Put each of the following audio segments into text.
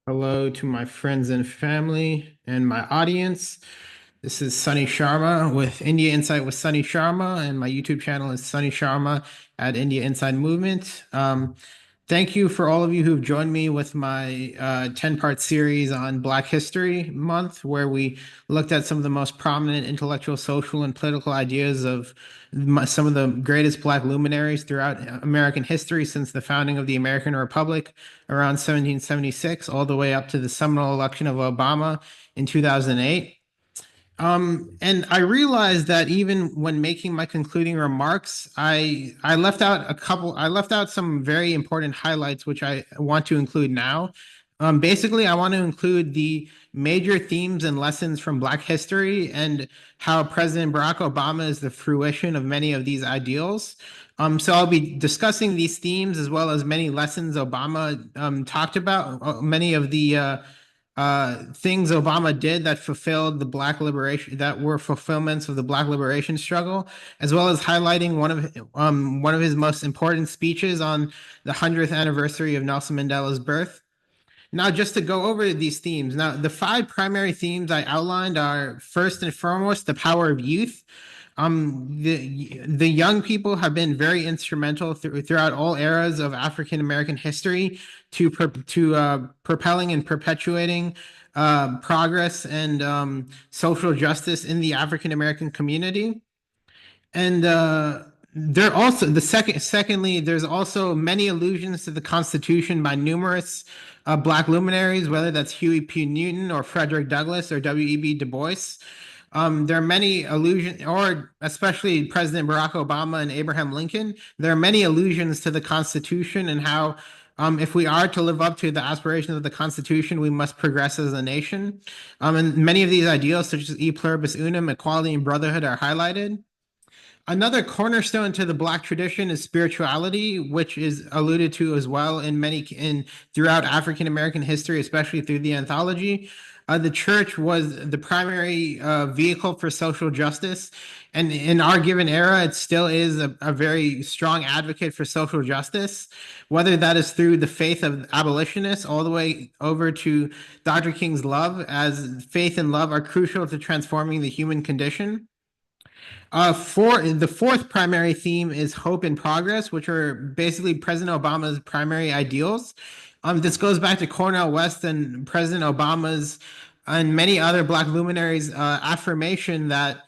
Hello to my friends and family and my audience. This is Sunny Sharma with India Insight with Sunny Sharma, and my YouTube channel is Sunny Sharma at India Inside Movement. Thank you for all of you who've joined me with my 10-part series on Black History Month, where we looked at some of the most prominent intellectual, social, and political ideas of some of the greatest Black luminaries throughout American history since the founding of the American Republic around 1776, all the way up to the seminal election of Obama in 2008. And I realized that even when making my concluding remarks, I left out some very important highlights, which I want to include now. Basically, I want to include the major themes and lessons from Black history and how President Barack Obama is the fruition of many of these ideals. So I'll be discussing these themes as well as many lessons Obama talked about, many of the things Obama did that fulfilled the Black liberation, that were fulfillments of the Black liberation struggle, as well as highlighting one of his most important speeches on the 100th anniversary of Nelson Mandela's birth. Now, just to go over these themes, now the five primary themes I outlined are first and foremost the power of youth. The young people have been very instrumental throughout all eras of African American history to propelling and perpetuating progress and social justice in the African American community. And there also secondly, there's also many allusions to the Constitution by numerous Black luminaries, whether that's Huey P. Newton or Frederick Douglass or W.E.B. Du Bois. There are many allusions, or especially President Barack Obama and Abraham Lincoln. There are many allusions to the Constitution and how, if we are to live up to the aspirations of the Constitution, we must progress as a nation. And many of these ideals, such as e pluribus unum, equality, and brotherhood, are highlighted. Another cornerstone to the Black tradition is spirituality, which is alluded to as well in throughout African American history, especially through the anthology. The church was the primary vehicle for social justice, and in our given era, it still is a very strong advocate for social justice, whether that is through the faith of abolitionists all the way over to Dr. King's love, as faith and love are crucial to transforming the human condition. For the fourth primary theme is hope and progress, which are basically President Obama's primary ideals. This goes back to Cornel West and President Obama's and many other Black luminaries' affirmation that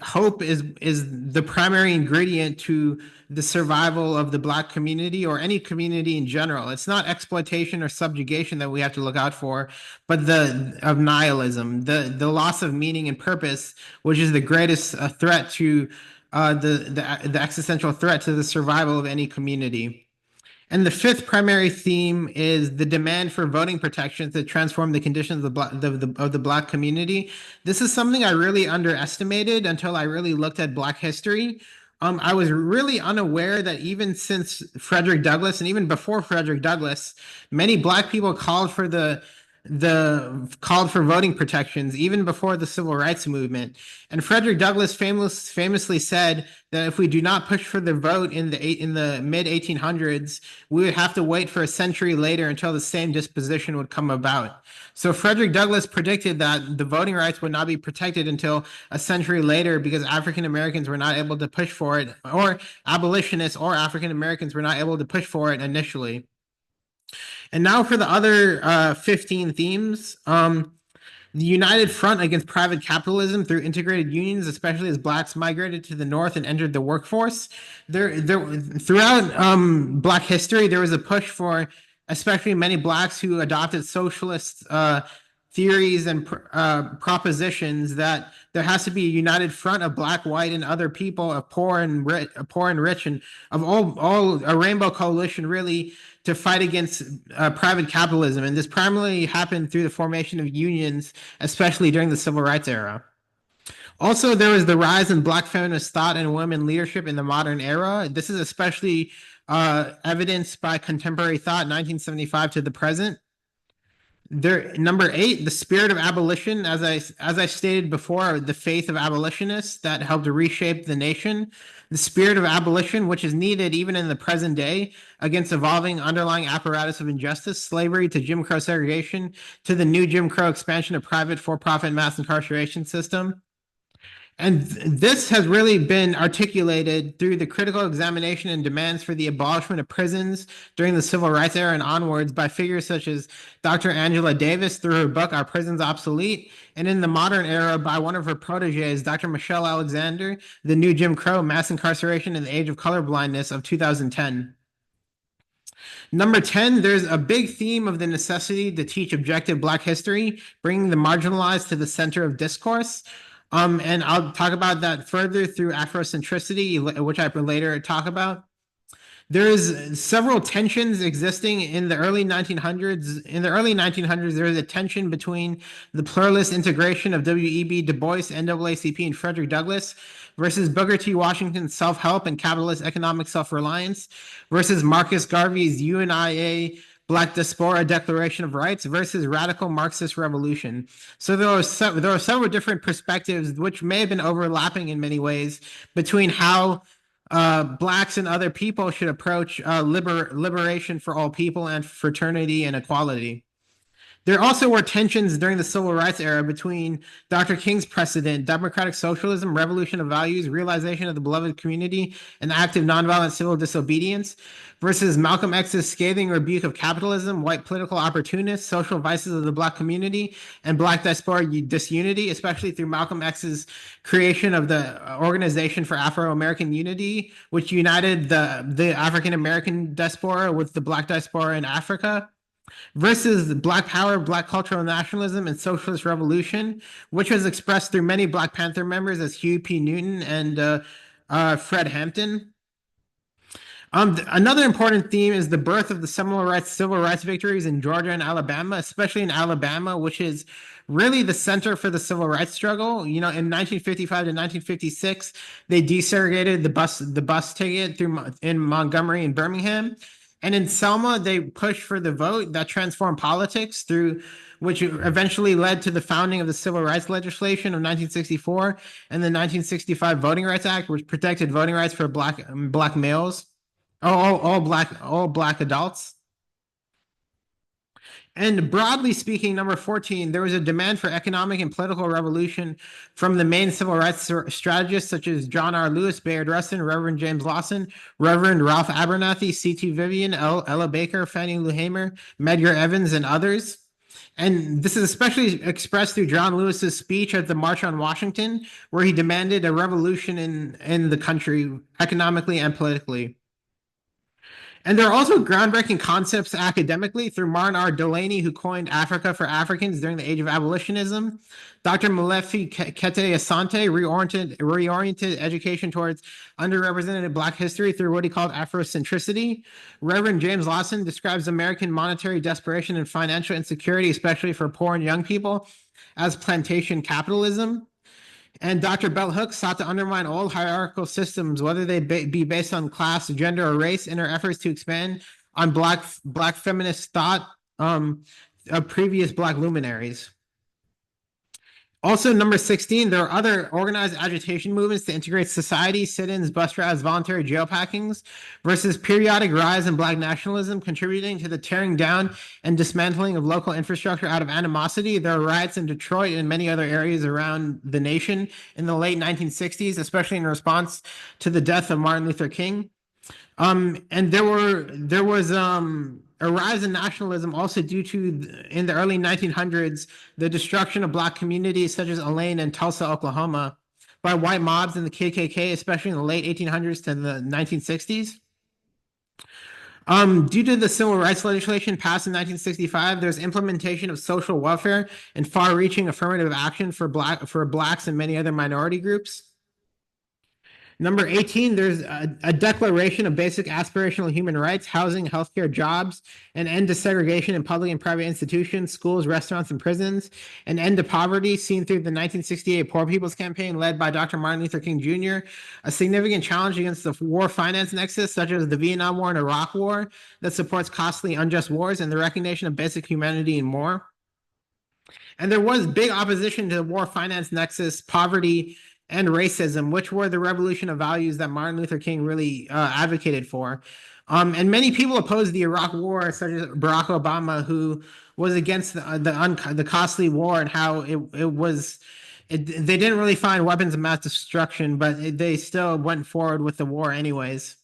hope is the primary ingredient to the survival of the Black community or any community in general. It's not exploitation or subjugation that we have to look out for, but of nihilism, the loss of meaning and purpose, which is the greatest threat to the existential threat to the survival of any community. And the fifth primary theme is the demand for voting protections that transform the conditions of the Black community. This is something I really underestimated until I really looked at Black history. I was really unaware that even since Frederick Douglass and even before Frederick Douglass, many Black people called for voting protections even before the civil rights movement. And Frederick Douglass famously said that if we do not push for the vote in the mid 1800s, we would have to wait for a century later until the same disposition would come about. So Frederick Douglass predicted that the voting rights would not be protected until a century later because African Americans were not able to push for it, or abolitionists or African Americans were not able to push for it initially. And now for the other 15 themes. The united front against private capitalism through integrated unions, especially as Blacks migrated to the North and entered the workforce. Throughout Black history, there was a push for, especially many Blacks who adopted socialist theories and propositions, that there has to be a united front of Black, white, and other people, of poor and rich, and of all a rainbow coalition, really, to fight against private capitalism. And this primarily happened through the formation of unions, especially during the civil rights era. Also, there was the rise in Black feminist thought and women leadership in the modern era. This is especially evidenced by contemporary thought, 1975 to the present. Number 8, the spirit of abolition. As I stated before, the faith of abolitionists that helped reshape the nation. The spirit of abolition, which is needed even in the present day against evolving underlying apparatus of injustice, slavery to Jim Crow segregation, to the new Jim Crow expansion of private for-profit mass incarceration system. And this has really been articulated through the critical examination and demands for the abolishment of prisons during the civil rights era and onwards by figures such as Dr. Angela Davis through her book, Are Prisons Obsolete? And in the modern era by one of her proteges, Dr. Michelle Alexander, The New Jim Crow, Mass Incarceration in the Age of Colorblindness of 2010. Number 10, there's a big theme of the necessity to teach objective Black history, bringing the marginalized to the center of discourse. And I'll talk about that further through Afrocentricity, which I will later talk about. There's several tensions existing in the early 1900s. In the early 1900s, there was a tension between the pluralist integration of W.E.B. Du Bois, NAACP, and Frederick Douglass versus Booker T. Washington's self-help and capitalist economic self-reliance versus Marcus Garvey's UNIA Black Diaspora Declaration of Rights versus radical Marxist revolution. So there are several different perspectives which may have been overlapping in many ways between how Blacks and other people should approach liberation for all people and fraternity and equality. There also were tensions during the civil rights era between Dr. King's precedent, democratic socialism, revolution of values, realization of the beloved community, and active nonviolent civil disobedience, versus Malcolm X's scathing rebuke of capitalism, white political opportunists, social vices of the Black community, and Black diaspora disunity, especially through Malcolm X's creation of the Organization for Afro-American Unity, which united the African-American diaspora with the Black diaspora in Africa, versus Black power, Black cultural nationalism, and socialist revolution, which was expressed through many Black Panther members as Huey P. Newton and Fred Hampton. Another important theme is the birth of the civil rights victories in Georgia and Alabama, especially in Alabama, which is really the center for the civil rights struggle. You know, in 1955 to 1956, they desegregated the bus ticket in Montgomery and Birmingham. And in Selma, they pushed for the vote that transformed politics through which eventually led to the founding of the Civil Rights Legislation of 1964 and the 1965 Voting Rights Act, which protected voting rights for black males, all black adults. And broadly speaking, number 14, there was a demand for economic and political revolution from the main civil rights strategists such as John R. Lewis, Bayard Rustin, Reverend James Lawson, Reverend Ralph Abernathy, C.T. Vivian, Ella Baker, Fannie Lou Hamer, Medgar Evans, and others. And this is especially expressed through John Lewis's speech at the March on Washington, where he demanded a revolution in the country economically and politically. And there are also groundbreaking concepts academically through Martin R. Delaney, who coined Africa for Africans during the age of abolitionism. Dr. Molefi Kete Asante reoriented education towards underrepresented Black history through what he called Afrocentricity. Reverend James Lawson describes American monetary desperation and financial insecurity, especially for poor and young people, as plantation capitalism. And Dr. Bell Hooks sought to undermine all hierarchical systems, whether they be based on class, gender, or race, in her efforts to expand on Black feminist thought of previous Black luminaries. Also, number 16, there are other organized agitation movements to integrate society, sit-ins, bus rides, voluntary jail packings, versus periodic rise in Black nationalism, contributing to the tearing down and dismantling of local infrastructure out of animosity. There are riots in Detroit and many other areas around the nation in the late 1960s, especially in response to the death of Martin Luther King. And there was a rise in nationalism also due to, in the early 1900s, the destruction of Black communities such as Elaine and Tulsa, Oklahoma, by white mobs and the KKK, especially in the late 1800s to the 1960s. Due to the civil rights legislation passed in 1965, there's implementation of social welfare and far-reaching affirmative action for Blacks and many other minority groups. Number 18, there's a declaration of basic aspirational human rights, housing, healthcare, jobs, an end to segregation in public and private institutions, schools, restaurants, and prisons, an end to poverty seen through the 1968 Poor People's Campaign led by Dr. Martin Luther King Jr., a significant challenge against the war finance nexus, such as the Vietnam War and Iraq War, that supports costly, unjust wars, and the recognition of basic humanity and more. And there was big opposition to the war finance nexus, poverty, and racism, which were the revolution of values that Martin Luther King really advocated for. And many people opposed the Iraq War, such as Barack Obama, who was against the costly war and how it was. They didn't really find weapons of mass destruction, but they still went forward with the war anyways.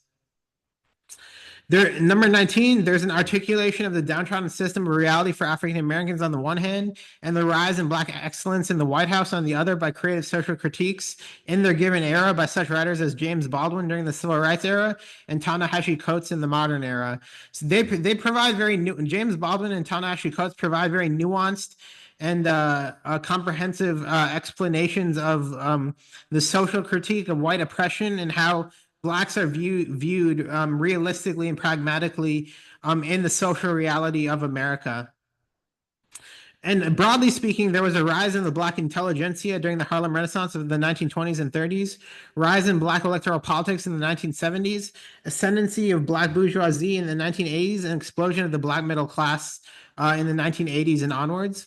There, number 19, there's an articulation of the downtrodden system of reality for African Americans on the one hand, and the rise in Black excellence in the White House on the other by creative social critiques in their given era by such writers as James Baldwin during the Civil Rights era and Ta-Nehisi Coates in the modern era. So they provide very new. James Baldwin and Ta-Nehisi Coates provide very nuanced and comprehensive explanations of the social critique of white oppression and how Blacks are viewed realistically and pragmatically in the social reality of America. And broadly speaking, there was a rise in the Black intelligentsia during the Harlem Renaissance of the 1920s and 30s, rise in Black electoral politics in the 1970s, ascendancy of Black bourgeoisie in the 1980s, and explosion of the Black middle class in the 1980s and onwards.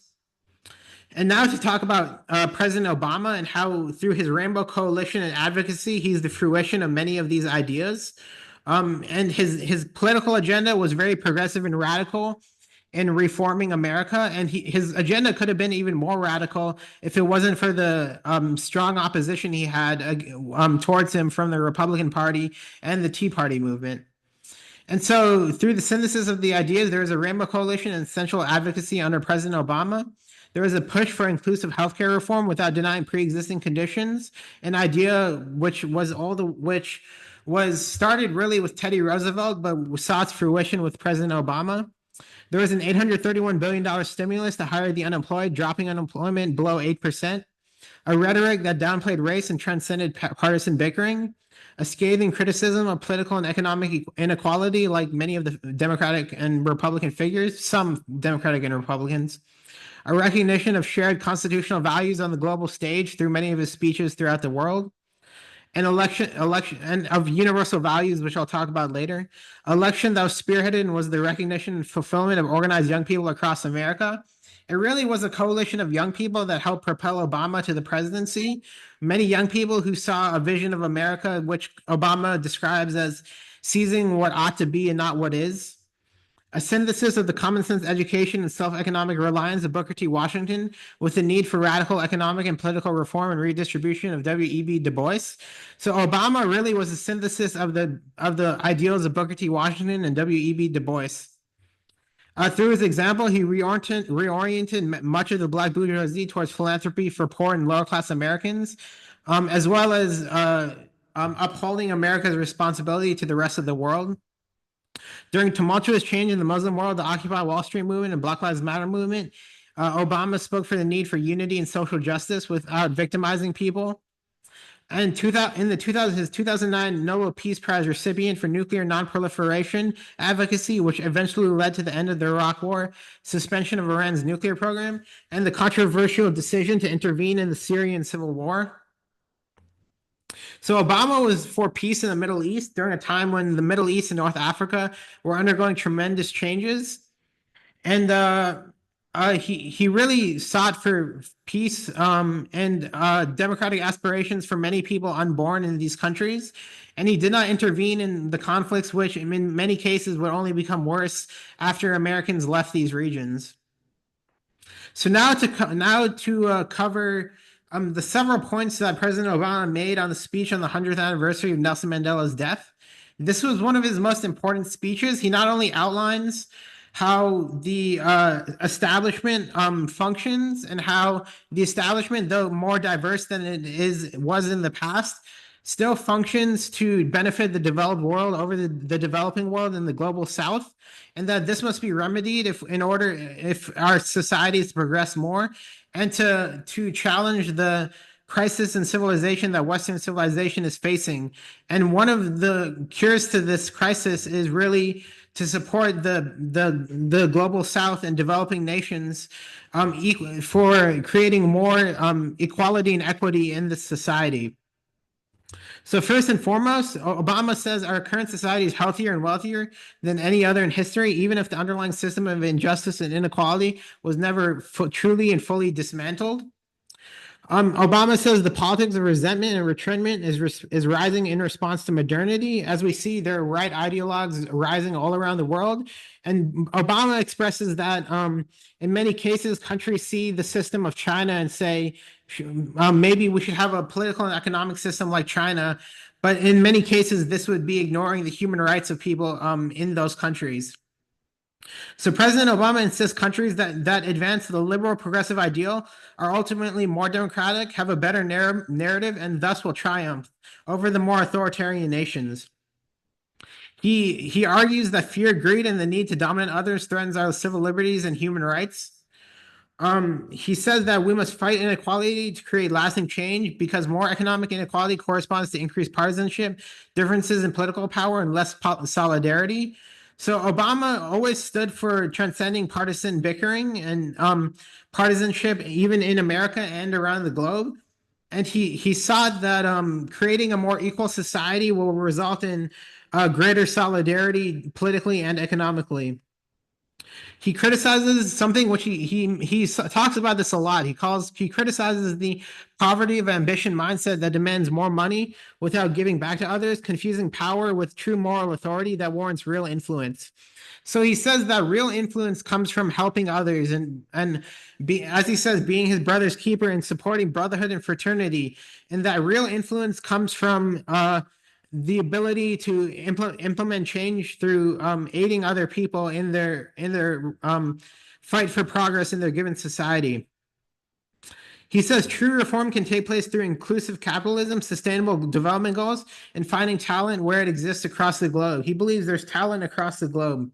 And now to talk about President Obama and how through his Rainbow Coalition and advocacy, he's the fruition of many of these ideas. And his political agenda was very progressive and radical in reforming America. And his agenda could have been even more radical if it wasn't for the strong opposition he had towards him from the Republican Party and the Tea Party movement. And so through the synthesis of the ideas, there was a Rainbow Coalition and central advocacy under President Obama. There was a push for inclusive healthcare reform without denying pre-existing conditions, an idea which was started really with Teddy Roosevelt, but saw its fruition with President Obama. There was an $831 billion stimulus to hire the unemployed, dropping unemployment below 8%, a rhetoric that downplayed race and transcended partisan bickering, a scathing criticism of political and economic inequality, like many of the Democratic and Republican figures, some Democratic and Republicans, a recognition of shared constitutional values on the global stage through many of his speeches throughout the world, an election and of universal values, which I'll talk about later. Election that was spearheaded and was the recognition and fulfillment of organized young people across America. It really was a coalition of young people that helped propel Obama to the presidency. Many young people who saw a vision of America, which Obama describes as seizing what ought to be and not what is. A synthesis of the common sense education and self-economic reliance of Booker T. Washington with the need for radical economic and political reform and redistribution of W.E.B. Du Bois. So Obama really was a synthesis of the ideals of Booker T. Washington and W.E.B. Du Bois. Through his example, he reoriented much of the Black bourgeoisie towards philanthropy for poor and lower-class Americans, as well as upholding America's responsibility to the rest of the world. During tumultuous change in the Muslim world, the Occupy Wall Street movement and Black Lives Matter movement, Obama spoke for the need for unity and social justice without victimizing people. And his 2009 Nobel Peace Prize recipient for nuclear nonproliferation advocacy, which eventually led to the end of the Iraq War, suspension of Iran's nuclear program, and the controversial decision to intervene in the Syrian civil war. So Obama was for peace in the Middle East during a time when the Middle East and North Africa were undergoing tremendous changes. And he really sought for peace and democratic aspirations for many people unborn in these countries. And he did not intervene in the conflicts, which in many cases would only become worse after Americans left these regions. So now to cover the several points that President Obama made on the speech on the 100th anniversary of Nelson Mandela's death. This was one of his most important speeches. He not only outlines how the establishment functions and how the establishment, though more diverse than it was in the past, still functions to benefit the developed world over the developing world in the global South, and that this must be remedied if our society is to progress more, and to challenge the crisis in civilization that Western civilization is facing. And one of the cures to this crisis is really to support the global South and developing nations for creating more equality and equity in the society. So first and foremost, Obama says our current society is healthier and wealthier than any other in history, even if the underlying system of injustice and inequality was never truly and fully dismantled. Obama says the politics of resentment and retrenchment is rising in response to modernity. As we see, there are right ideologues rising all around the world, and Obama expresses that in many cases, countries see the system of China and say maybe we should have a political and economic system like China, but in many cases, this would be ignoring the human rights of people in those countries. So President Obama insists countries that advance the liberal progressive ideal are ultimately more democratic, have a better narrative, and thus will triumph over the more authoritarian nations. He argues that fear, greed, and the need to dominate others threatens our civil liberties and human rights. He says that we must fight inequality to create lasting change because more economic inequality corresponds to increased partisanship, differences in political power, and less solidarity. So Obama always stood for transcending partisan bickering and partisanship, even in America and around the globe. And he saw that creating a more equal society will result in greater solidarity politically and economically. He criticizes something which he talks about this a lot. He criticizes the poverty of ambition mindset that demands more money without giving back to others, confusing power with true moral authority that warrants real influence. So he says that real influence comes from helping others and as he says, being his brother's keeper and supporting brotherhood and fraternity, and that real influence comes from the ability to implement change through aiding other people in their fight for progress in their given society. He says true reform can take place through inclusive capitalism, sustainable development goals, and finding talent where it exists across the globe. He believes there's talent across the globe.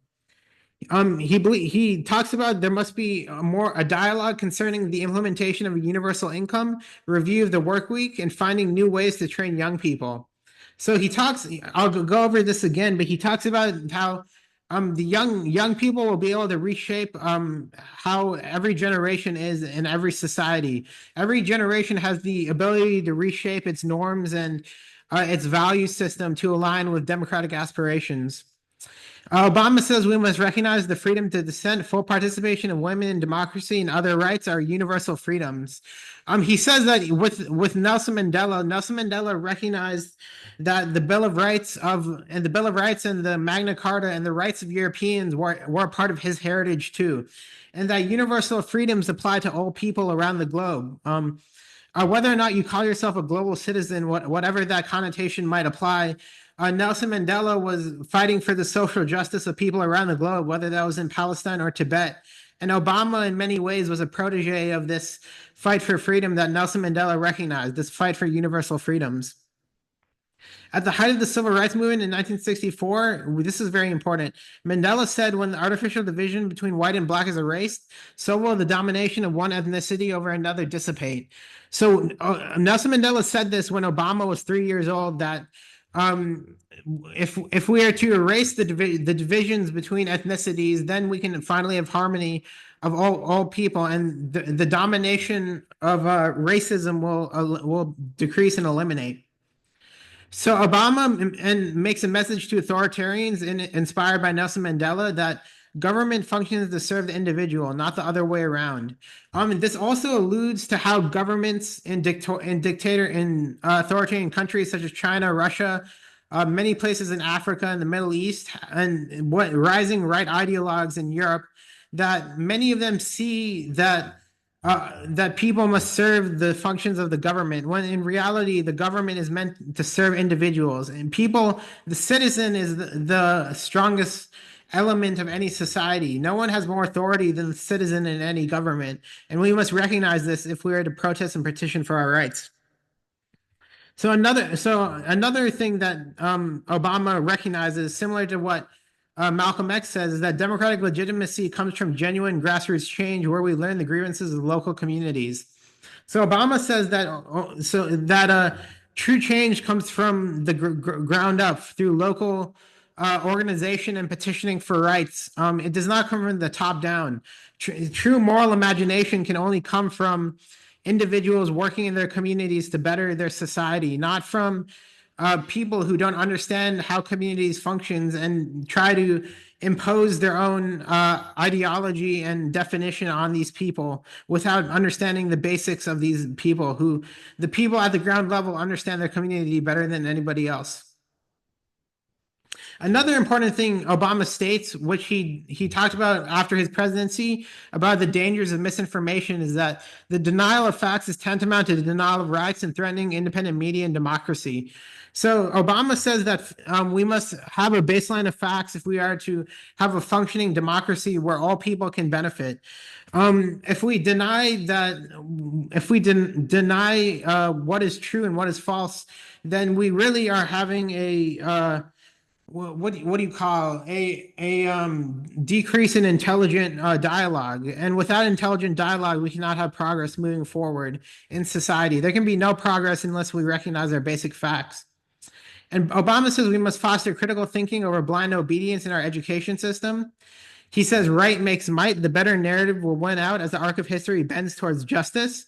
He talks about there must be a dialogue concerning the implementation of a universal income, review of the work week, and finding new ways to train young people. So he talks. I'll go over this again, but he talks about how the young people will be able to reshape how every generation is in every society. Every generation has the ability to reshape its norms and its value system to align with democratic aspirations. Obama says we must recognize the freedom to dissent, full participation of women in democracy, and other rights are universal freedoms. He says that with Nelson Mandela recognized that the Bill of Rights and the Magna Carta and the rights of Europeans were part of his heritage too, and that universal freedoms apply to all people around the globe. Whether or not you call yourself a global citizen, whatever that connotation might apply, Nelson Mandela was fighting for the social justice of people around the globe, whether that was in Palestine or Tibet. And Obama, in many ways, was a protege of this fight for freedom that Nelson Mandela recognized, this fight for universal freedoms. At the height of the civil rights movement in 1964, this is very important. Mandela said, when the artificial division between white and black is erased, so will the domination of one ethnicity over another dissipate. So Nelson Mandela said this when Obama was 3 years old, that if we are to erase the divisions between ethnicities, then we can finally have harmony of all people, and the domination of racism will decrease and eliminate. So Obama makes a message to authoritarians inspired by Nelson Mandela that government functions to serve the individual, not the other way around. And this also alludes to how governments in authoritarian countries such as China, Russia, many places in Africa and the Middle East, and rising right ideologues in Europe, that many of them see that people must serve the functions of the government, when in reality the government is meant to serve individuals and people. The citizen is the strongest element of any society. No one has more authority than the citizen in any government, and we must recognize this if we are to protest and petition for our rights. So another thing that Obama recognizes, similar to what Malcolm X says, is that democratic legitimacy comes from genuine grassroots change, where we learn the grievances of local communities. So Obama says that true change comes from the ground up through local organization and petitioning for rights. It does not come from the top down. True moral imagination can only come from individuals working in their communities to better their society, not from people who don't understand how communities functions and try to impose their own ideology and definition on these people without understanding the basics of these people, who the people at the ground level understand their community better than anybody else. Another important thing Obama states, which he talked about after his presidency, about the dangers of misinformation, is that the denial of facts is tantamount to the denial of rights and threatening independent media and democracy. So Obama says that we must have a baseline of facts if we are to have a functioning democracy where all people can benefit. If we deny that, if we deny what is true and what is false, then we really are having a what do you call a decrease in intelligent dialogue. And without intelligent dialogue, we cannot have progress moving forward in society. There can be no progress unless we recognize our basic facts. And Obama says we must foster critical thinking over blind obedience in our education system. He says right makes might. The better narrative will win out as the arc of history bends towards justice.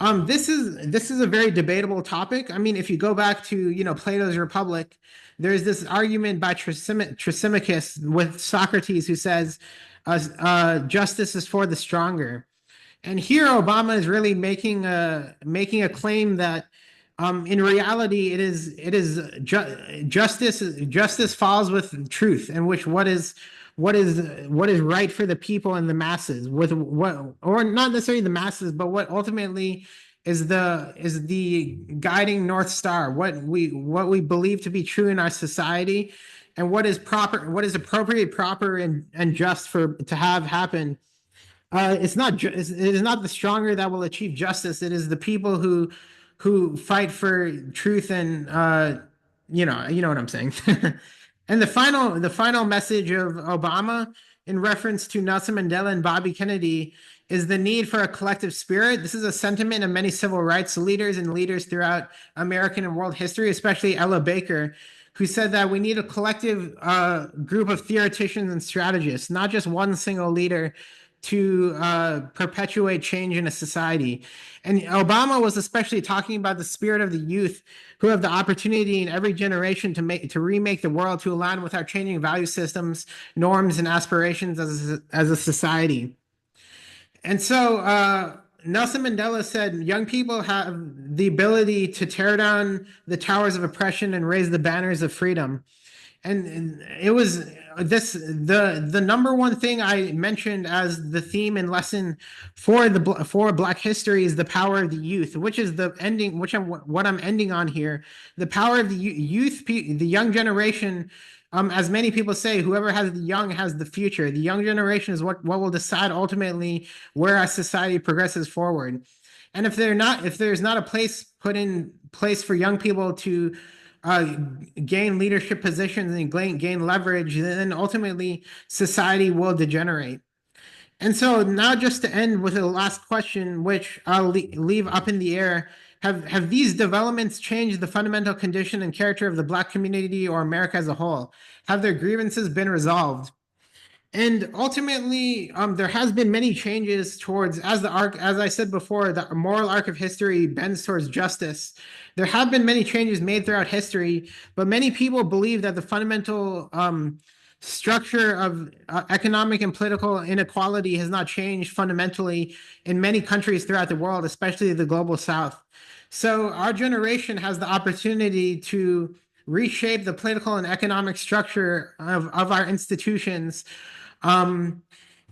This is a very debatable topic. I mean, if you go back to Plato's Republic, there's this argument by Thrasymachus with Socrates who says justice is for the stronger. And here Obama is really making a claim that in reality justice falls with truth, in which what is right for the people and the masses, with what, or not necessarily the masses, but what ultimately is the guiding North Star, what we believe to be true in our society, and what is appropriate, proper, and just to have happen. It is not the stronger that will achieve justice. It is the people who fight for truth, and you know what I'm saying. And the final message of Obama, in reference to Nelson Mandela and Bobby Kennedy, is the need for a collective spirit. This is a sentiment of many civil rights leaders and leaders throughout American and world history, especially Ella Baker, who said that we need a collective group of theoreticians and strategists, not just one single leader, to perpetuate change in a society. And Obama was especially talking about the spirit of the youth, who have the opportunity in every generation to remake the world to align with our changing value systems, norms, and aspirations as a society. And so Nelson Mandela said, young people have the ability to tear down the towers of oppression and raise the banners of freedom. And it was the number one thing I mentioned as the theme and lesson for Black history is the power of the youth, which is the ending, what I'm ending on here. The power of the youth, the young generation. As many people say, whoever has the young has the future. The young generation is what will decide ultimately where our society progresses forward. And if there's not a place put in place for young people to gain leadership positions and gain leverage, then ultimately society will degenerate. And so now, just to end with a last question, which I'll leave up in the air, have these developments changed the fundamental condition and character of the Black community or America as a whole? Have their grievances been resolved? And ultimately, there has been many changes towards, as I said before, the moral arc of history bends towards justice. There have been many changes made throughout history, but many people believe that the fundamental structure of economic and political inequality has not changed fundamentally in many countries throughout the world, especially the global South. So our generation has the opportunity to reshape the political and economic structure of our institutions. And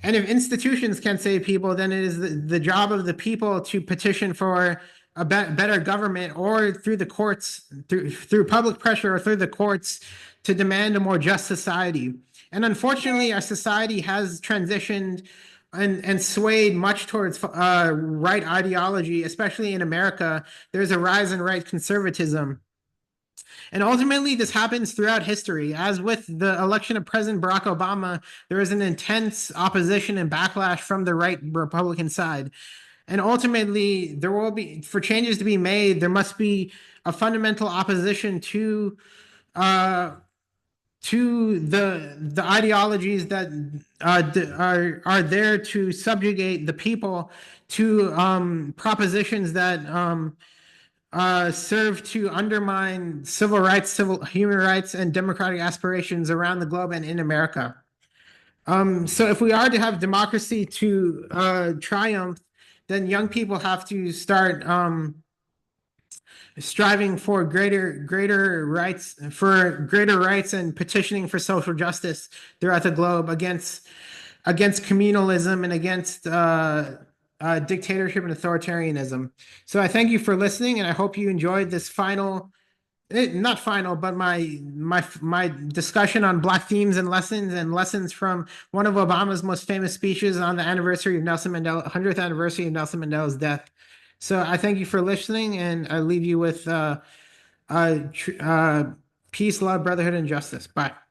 if institutions can save people, then it is the job of the people to petition for a better government, or through the courts, through public pressure, or through the courts, to demand a more just society. And unfortunately, our society has transitioned and swayed much towards right ideology, especially in America. There's a rise in right conservatism. And ultimately, this happens throughout history. As with the election of President Barack Obama, there is an intense opposition and backlash from the right Republican side. And ultimately, there will be, for changes to be made, there must be a fundamental opposition to the ideologies that are there to subjugate the people, to propositions that serve to undermine civil rights, human rights, and democratic aspirations around the globe and in America. So if we are to have democracy to triumph, then young people have to start striving for greater rights and petitioning for social justice throughout the globe against communalism and against dictatorship and authoritarianism. So I thank you for listening, and I hope you enjoyed this not final, but my discussion on Black themes and lessons from one of Obama's most famous speeches on the anniversary of 100th anniversary of Nelson Mandela's death. So I thank you for listening, and I leave you with peace, love, brotherhood, and justice. Bye.